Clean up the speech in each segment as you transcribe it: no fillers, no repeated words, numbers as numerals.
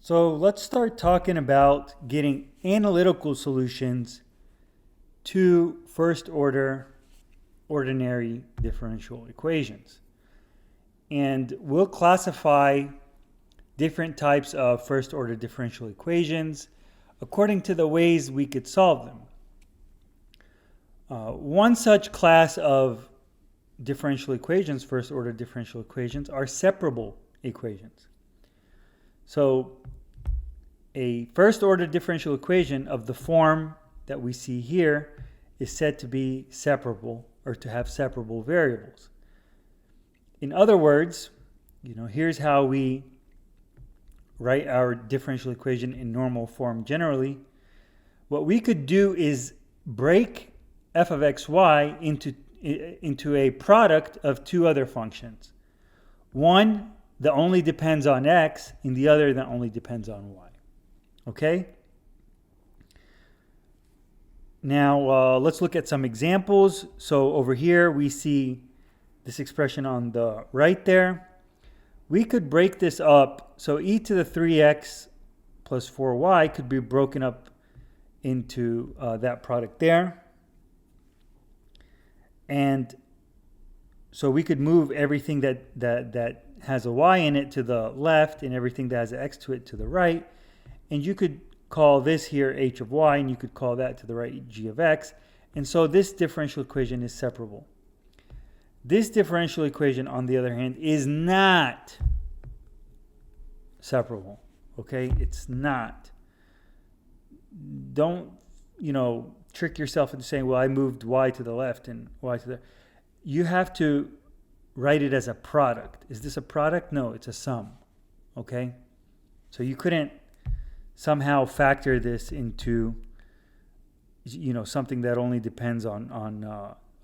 So let's start talking about getting analytical solutions to first order ordinary differential equations. And we'll classify different types of first order differential equations according to the ways we could solve them. One such class of differential equations, first order differential equations, are separable equations. So a first order differential equation of the form that we see here is said to be separable or to have separable variables. In other words, here's how we write our differential equation in normal form generally. What we could do is break f of xy into a product of two other functions. One that only depends on x and the other that only depends on y. Okay? Now let's look at some examples. So over here we see this expression on the right there. We could break this up. So e to the 3x plus 4y could be broken up into that product there. And so we could move everything that has a y in it to the left and everything that has an x to it to the right. And you could call this here h of y, and you could call that to the right g of x. And so this differential equation is separable. This differential equation, on the other hand, is not separable. Okay? It's not. Don't, trick yourself into saying, well, I moved y to the left and y to the... You have to write it as a product. Is this a product? No, it's a sum. Okay? So you couldn't somehow factor this into something that only depends on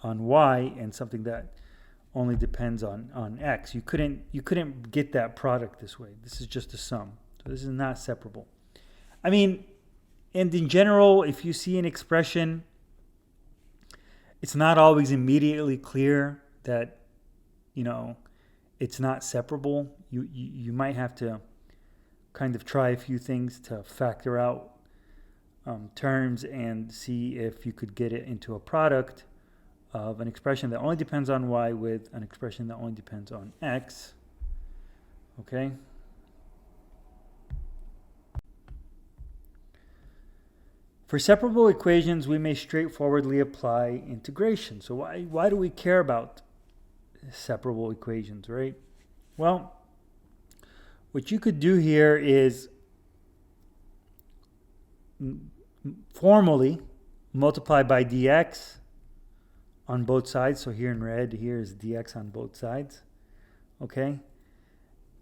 y and something that only depends on x. You couldn't get that product this way. This is just a sum. So this is not separable. And in general, if you see an expression, it's not always immediately clear that it's not separable. You might have to kind of try a few things to factor out terms and see if you could get it into a product of an expression that only depends on y with an expression that only depends on x. Okay? For separable equations, we may straightforwardly apply integration. So why do we care about separable equations, right? Well, what you could do here is formally multiply by dx on both sides. So here in red, here is dx on both sides. Okay?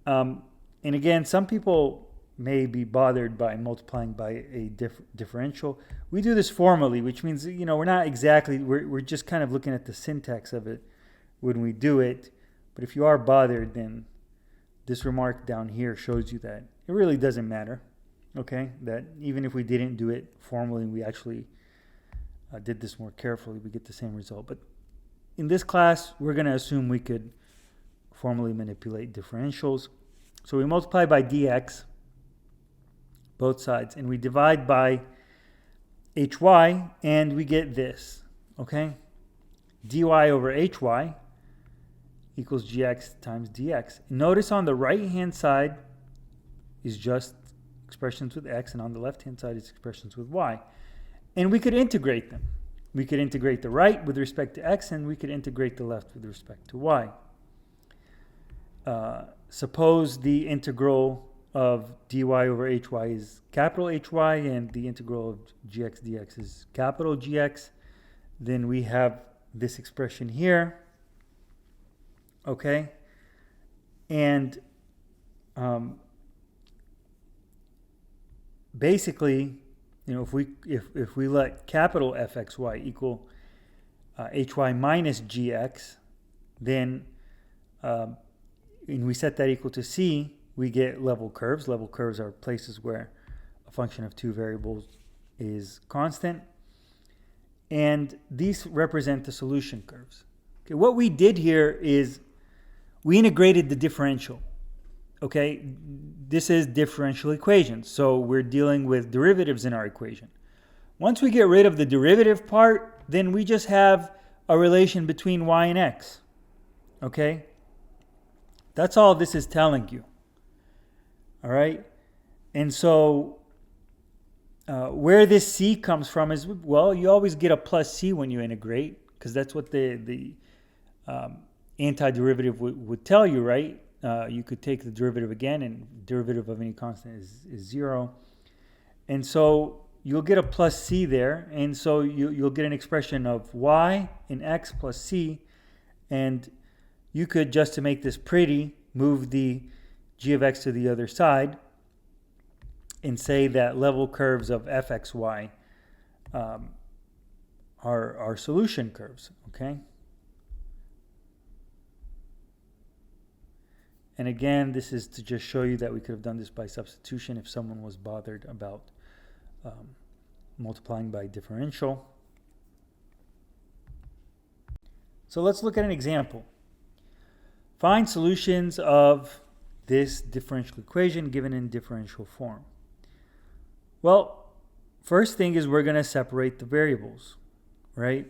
And again, some people may be bothered by multiplying by a differential. We do this formally, which means, we're not exactly, we're just kind of looking at the syntax of it when we do it. But if you are bothered, then this remark down here shows you that it really doesn't matter, okay? That even if we didn't do it formally, we actually did this more carefully, we get the same result. But in this class, we're going to assume we could formally manipulate differentials. So we multiply by dx, both sides, and we divide by hy, and we get this, okay? dy over hy equals gx times dx. Notice on the right-hand side is just expressions with x, and on the left-hand side is expressions with y. And we could integrate them. We could integrate the right with respect to x, and we could integrate the left with respect to y. Suppose the integral of dy over hy is capital Hy, and the integral of gx dx is capital Gx. Then we have this expression here. Okay, and basically, if we let capital Fxy equal hy minus gx, then and we set that equal to c, we get level curves. Level curves are places where a function of two variables is constant, and these represent the solution curves. Okay, what we did here is we integrated the differential. okay, this is differential equations. So we're dealing with derivatives in our equation. Once we get rid of the derivative part, then we just have a relation between y and x. Okay? That's all this is telling you. All right? And so where this c comes from is, well, you always get a plus c when you integrate, because that's what the antiderivative would tell you, right? You could take the derivative again, and derivative of any constant is 0. And so you'll get a plus c there, and so you'll get an expression of y in x plus c, and you could, just to make this pretty, move the g of x to the other side and say that level curves of fxy are solution curves, okay? And again, this is to just show you that we could have done this by substitution if someone was bothered about multiplying by differential. So let's look at an example. Find solutions of this differential equation given in differential form. Well, first thing is we're going to separate the variables, right?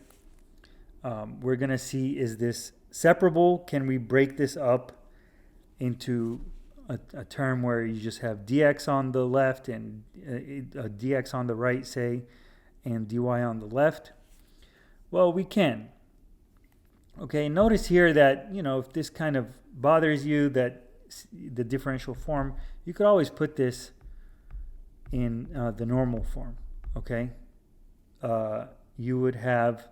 We're going to see, is this separable? Can we break this up into a term where you just have dx on the left and dx on the right, say, and dy on the left? Well, we can. Okay, notice here that, if this kind of bothers you, that the differential form, you could always put this in the normal form, okay? You would have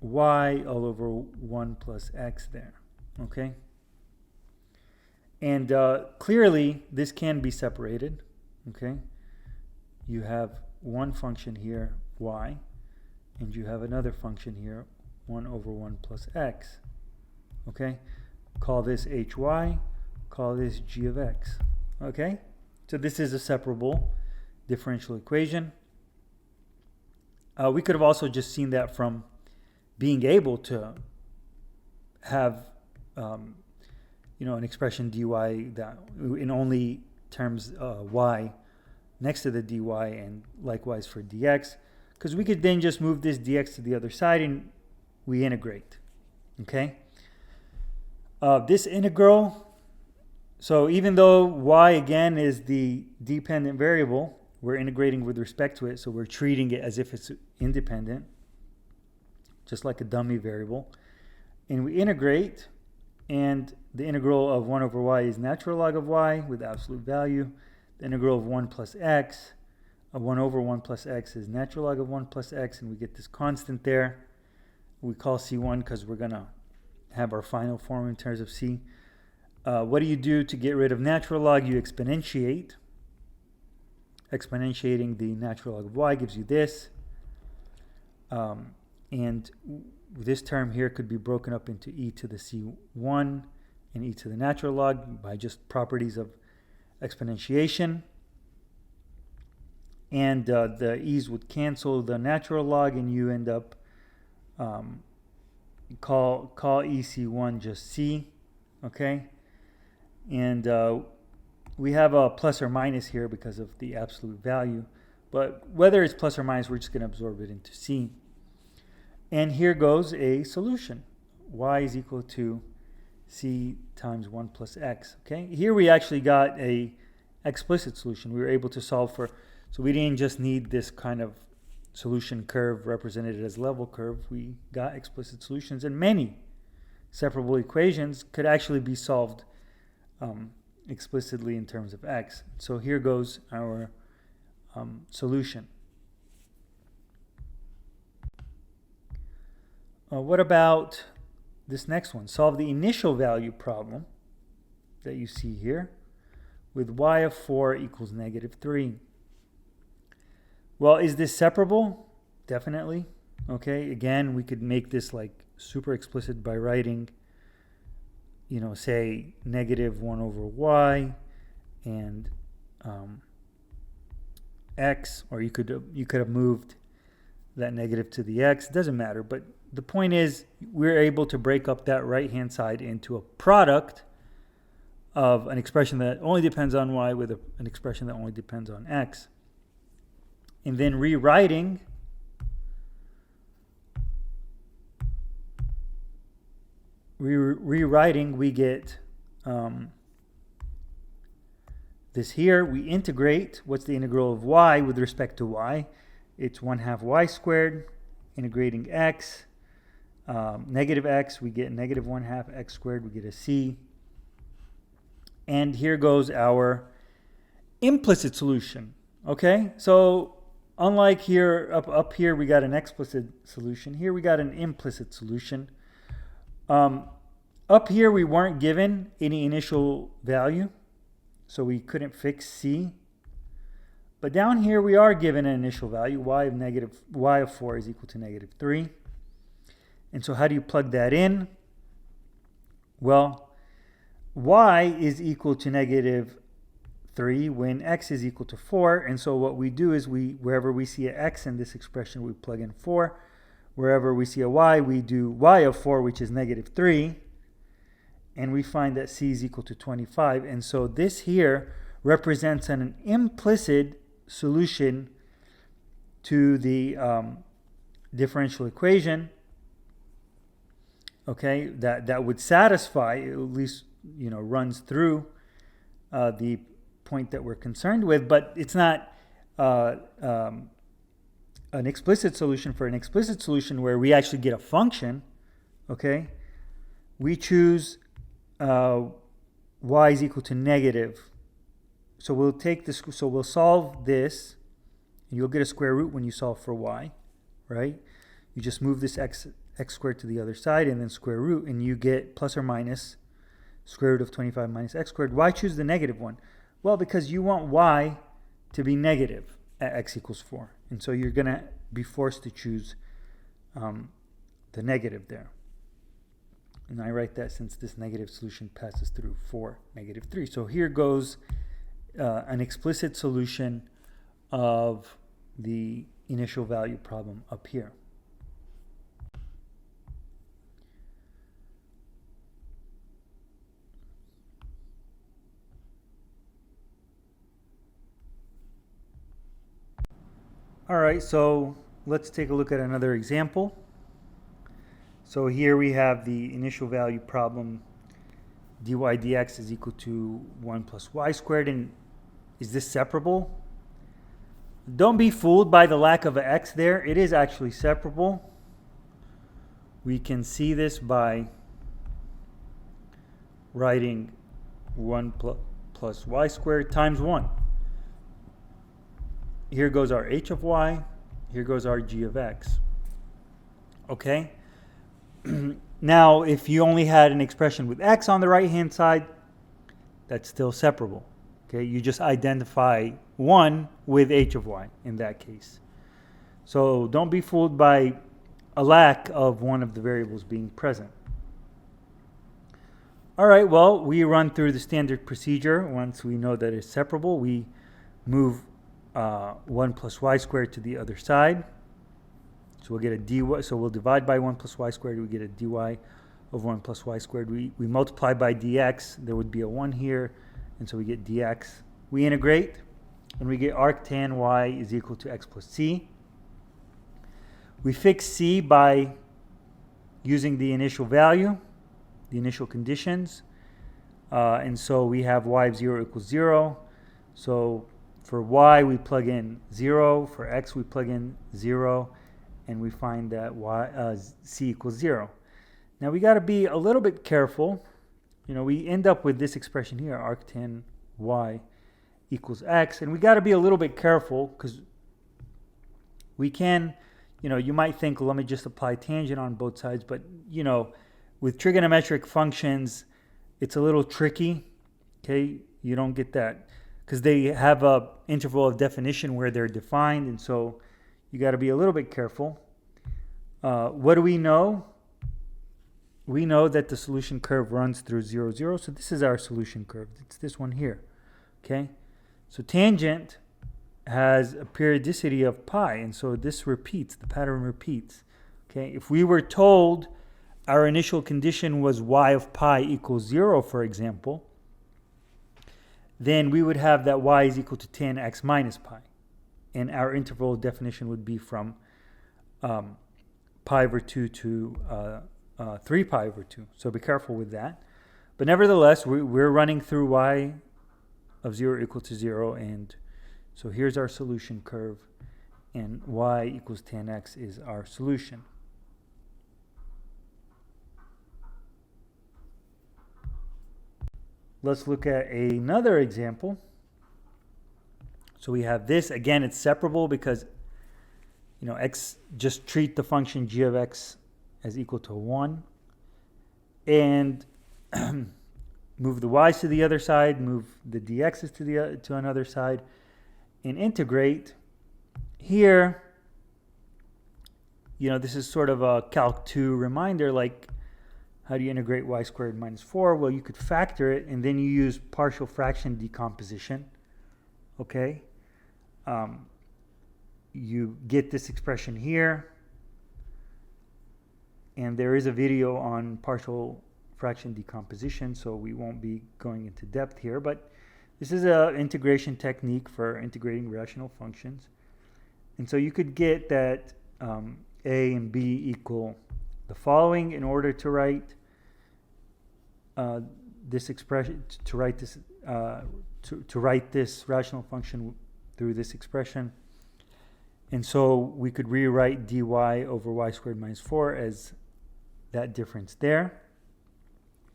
y all over 1 plus x there, okay? And clearly, this can be separated, okay? You have one function here, y, and you have another function here, 1 over 1 plus x, okay? Call this hy, call this g of x, okay? So this is a separable differential equation. We could have also just seen that from being able to have an expression dy that in only terms y next to the dy, and likewise for dx, because we could then just move this dx to the other side and we integrate, okay? This integral, so even though y again is the dependent variable, we're integrating with respect to it, so we're treating it as if it's independent, just like a dummy variable. And we integrate, and the integral of 1 over y is natural log of y with absolute value. The integral of 1 plus x, 1 over 1 plus x is natural log of 1 plus x, and we get this constant there. We call C1 because we're going to have our final form in terms of C. What do you do to get rid of natural log? You exponentiate. Exponentiating the natural log of y gives you this. And this term here could be broken up into e to the c1 and e to the natural log by just properties of exponentiation. And the e's would cancel the natural log, and you end up call ec1 just c, okay? And we have a plus or minus here because of the absolute value, but whether it's plus or minus, we're just going to absorb it into c. And here goes a solution. Y is equal to c times 1 plus x, okay? Here we actually got a explicit solution. We were able to solve for, so we didn't just need this kind of solution curve represented as level curve. We got explicit solutions, and many separable equations could actually be solved explicitly in terms of x. So here goes our solution. What about this next one? Solve the initial value problem that you see here with y of 4 equals negative 3. Well, is this separable? Definitely. Okay, again, we could make this like super explicit by writing, say negative 1 over y and x, or you could have moved that negative to the x. It doesn't matter, but the point is we're able to break up that right-hand side into a product of an expression that only depends on y with an expression that only depends on x. And then rewriting we get this here. We integrate. What's the integral of y with respect to y? It's 1/2 y squared. Integrating x, negative x, we get negative 1/2 x squared. We get a c. And here goes our implicit solution. Okay, so unlike here, up here, we got an explicit solution. Here we got an implicit solution. Up here, we weren't given any initial value, so we couldn't fix c. But down here, we are given an initial value. Y of 4 is equal to negative 3. And so how do you plug that in? Well, y is equal to negative 3 when x is equal to 4. And so what we do is wherever we see an x in this expression, we plug in 4. Wherever we see a y, we do y of 4, which is negative 3. And we find that c is equal to 25. And so this here represents an implicit solution to the differential equation. Okay, that would satisfy, at least, you know, runs through the point that we're concerned with, but it's not an explicit solution. For an explicit solution where we actually get a function, okay, we choose y is equal to negative. So we'll take this, so we'll solve this, and you'll get a square root when you solve for y, right? You just move this x squared to the other side and then square root, and you get plus or minus square root of 25 minus x squared. Why choose the negative one? Well, because you want y to be negative at x equals 4. And so you're going to be forced to choose the negative there. And I write that since this negative solution passes through 4, negative 3. So here goes an explicit solution of the initial value problem up here. All right, so let's take a look at another example. So here we have the initial value problem. Dy dx is equal to 1 plus y squared. And is this separable? Don't be fooled by the lack of an x there. It is actually separable. We can see this by writing 1 plus y squared times 1. Here goes our h of y. Here goes our g of x. Okay? Now, if you only had an expression with x on the right-hand side, that's still separable. Okay? You just identify 1 with h of y in that case. So don't be fooled by a lack of one of the variables being present. All right, well, we run through the standard procedure. Once we know that it's separable, we move 1 plus y squared to the other side. So we'll get a dy. So we'll divide by 1 plus y squared. We get a dy of 1 plus y squared. We multiply by dx. There would be a 1 here. And so we get dx. We integrate. And we get arctan y is equal to x plus c. We fix c by using the initial value, the initial conditions. And so we have y of 0 equals 0. So for y, we plug in 0. For x, we plug in 0. And we find that c equals 0. Now we got to be a little bit careful. You know, we end up with this expression here, arctan y equals x. And we got to be a little bit careful because we can, you know, you might think, well, let me just apply tangent on both sides. But, you know, with trigonometric functions, it's a little tricky. Okay, you don't get that because they have a interval of definition where they're defined. And so you got to be a little bit careful. What do we know? We know that the solution curve runs through 0, 0. So this is our solution curve. It's this one here. Okay. So tangent has a periodicity of pi. And so this repeats. The pattern repeats. Okay, if we were told our initial condition was y of pi equals 0, for example, then we would have that y is equal to tan x minus pi. And our interval definition would be from pi over 2 to 3 pi over 2. So be careful with that. But nevertheless, we're running through y of 0 equal to 0. And so here's our solution curve. And y equals tan x is our solution. Let's look at another example. So we have this. Again, it's separable because, x, just treat the function g of x as equal to 1. And move the y's to the other side, move the dx's to another side, and integrate. Here, this is sort of a Calc 2 reminder, like, how do you integrate y squared minus 4? Well, you could factor it, and then you use partial fraction decomposition. Okay? You get this expression here, and there is a video on partial fraction decomposition, so we won't be going into depth here, but this is an integration technique for integrating rational functions. And so you could get that a and b equal the following in order to write this expression, to write this rational function through this expression. And so we could rewrite dy over y squared minus 4 as that difference there.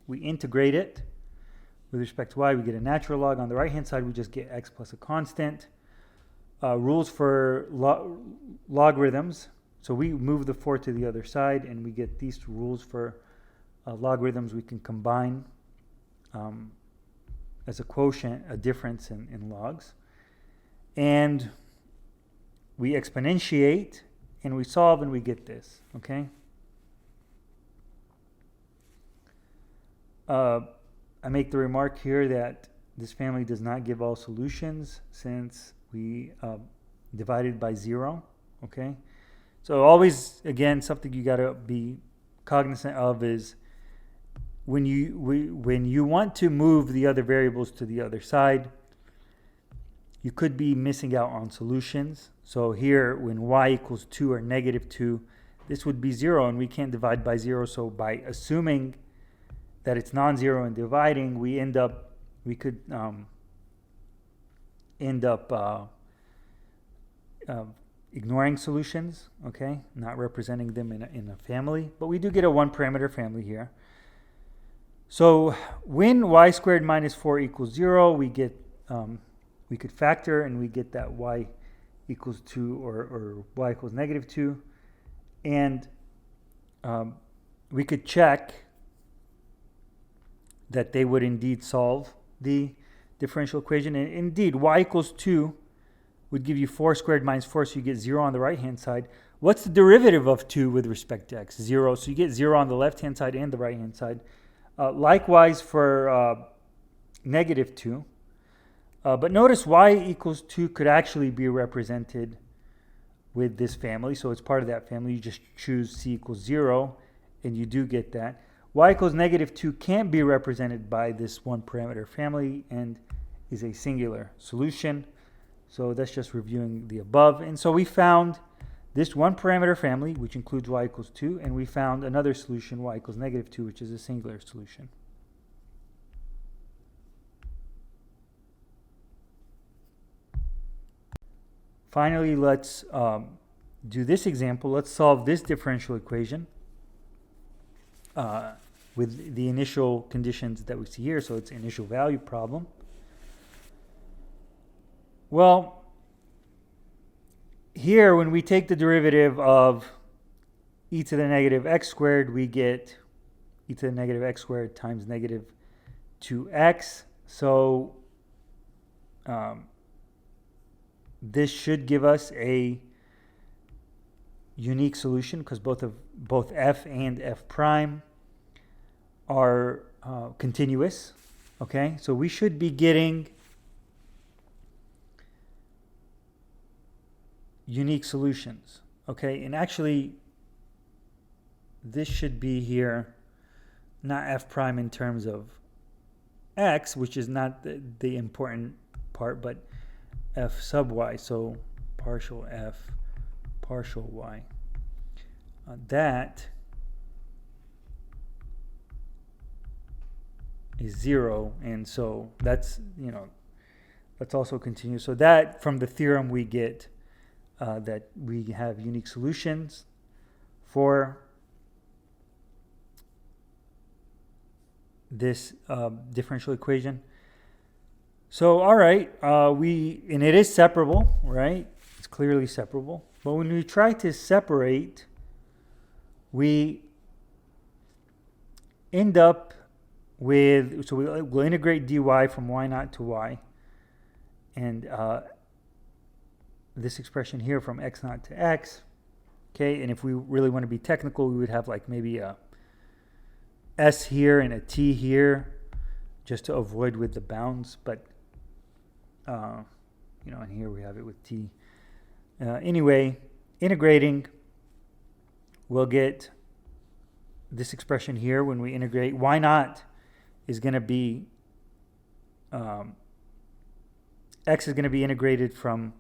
We integrate it with respect to y. We get a natural log. On the right hand side, we just get x plus a constant. Rules for logarithms. So we move the 4 to the other side, and we get these rules for logarithms we can combine as a quotient, a difference in logs. And we exponentiate, and we solve, and we get this, okay? I make the remark here that this family does not give all solutions since we divided by 0, okay? So always, again, something you got to be cognizant of is when you want to move the other variables to the other side, you could be missing out on solutions. So here, when y equals 2 or negative 2, this would be 0, and we can't divide by 0. So by assuming that it's non-zero and dividing, we could end up ignoring solutions, okay, not representing them in a family, but we do get a one parameter family here. So when y squared minus 4 equals 0, we get we could factor, and we get that y equals 2 or y equals negative 2, and we could check that they would indeed solve the differential equation. And indeed, y equals 2 would give you 4 squared minus 4, so you get 0 on the right-hand side. What's the derivative of 2 with respect to x? 0, so you get 0 on the left-hand side and the right-hand side. Likewise for negative 2. But notice y equals 2 could actually be represented with this family, so it's part of that family. You just choose c equals 0, and you do get that. Y equals negative 2 can't be represented by this one parameter family and is a singular solution. So that's just reviewing the above. And so we found this one parameter family, which includes y equals 2, and we found another solution, y equals negative 2, which is a singular solution. Finally, let's do this example. Let's solve this differential equation with the initial conditions that we see here. So it's an initial value problem. Well, here when we take the derivative of e to the negative x squared, we get e to the negative x squared times negative 2x. So this should give us a unique solution because both f and f prime are continuous. Okay, so we should be getting unique solutions. Okay, and actually this should be here, not f prime in terms of x, which is not the important part, but f sub y, so partial f partial y. That is 0, and so that's, let's also continue. So that, from the theorem, we get that we have unique solutions for this differential equation. So, all right, and it is separable, right? It's clearly separable. But when we try to separate, we end up with, so we'll integrate dy from y naught to y, and this expression here from x naught to x. Okay, and if we really want to be technical, we would have like maybe a s here and a t here, just to avoid with the bounds. But and here we have it with t. Anyway, integrating, we'll get this expression here when we integrate. Y naught is going to be x is going to be integrated from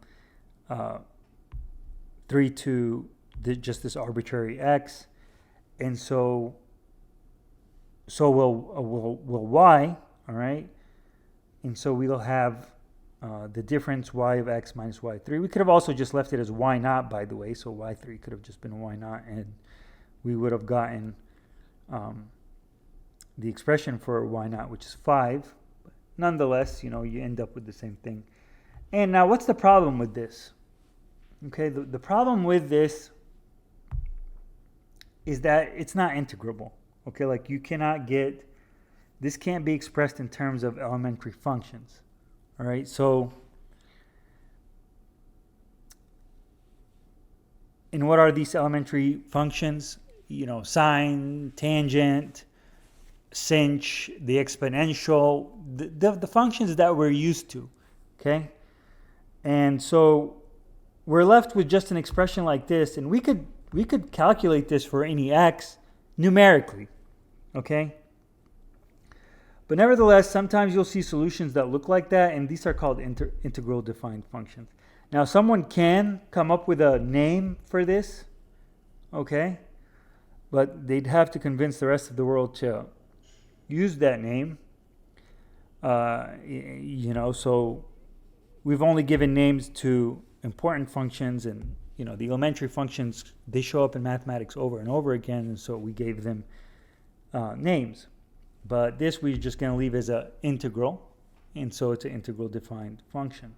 3 to just this arbitrary x, and so will y, all right? And so we'll have the difference y of x minus y3. We could have also just left it as y naught, by the way, so y3 could have just been y naught, and we would have gotten the expression for y naught, which is 5. But nonetheless, you end up with the same thing. And now, what's the problem with this? Okay, the problem with this is that it's not integrable. Okay, like you cannot get, this can't be expressed in terms of elementary functions. All right, so, and what are these elementary functions? Sine, tangent, sinh, the exponential, the functions that we're used to. Okay, and so we're left with just an expression like this, and we could calculate this for any x numerically, okay? But nevertheless, sometimes you'll see solutions that look like that, and these are called integral defined functions. Now, someone can come up with a name for this, okay? But they'd have to convince the rest of the world to use that name. So we've only given names to important functions, and the elementary functions, they show up in mathematics over and over again, and so we gave them names. But this we're just going to leave as an integral, and so it's an integral defined function.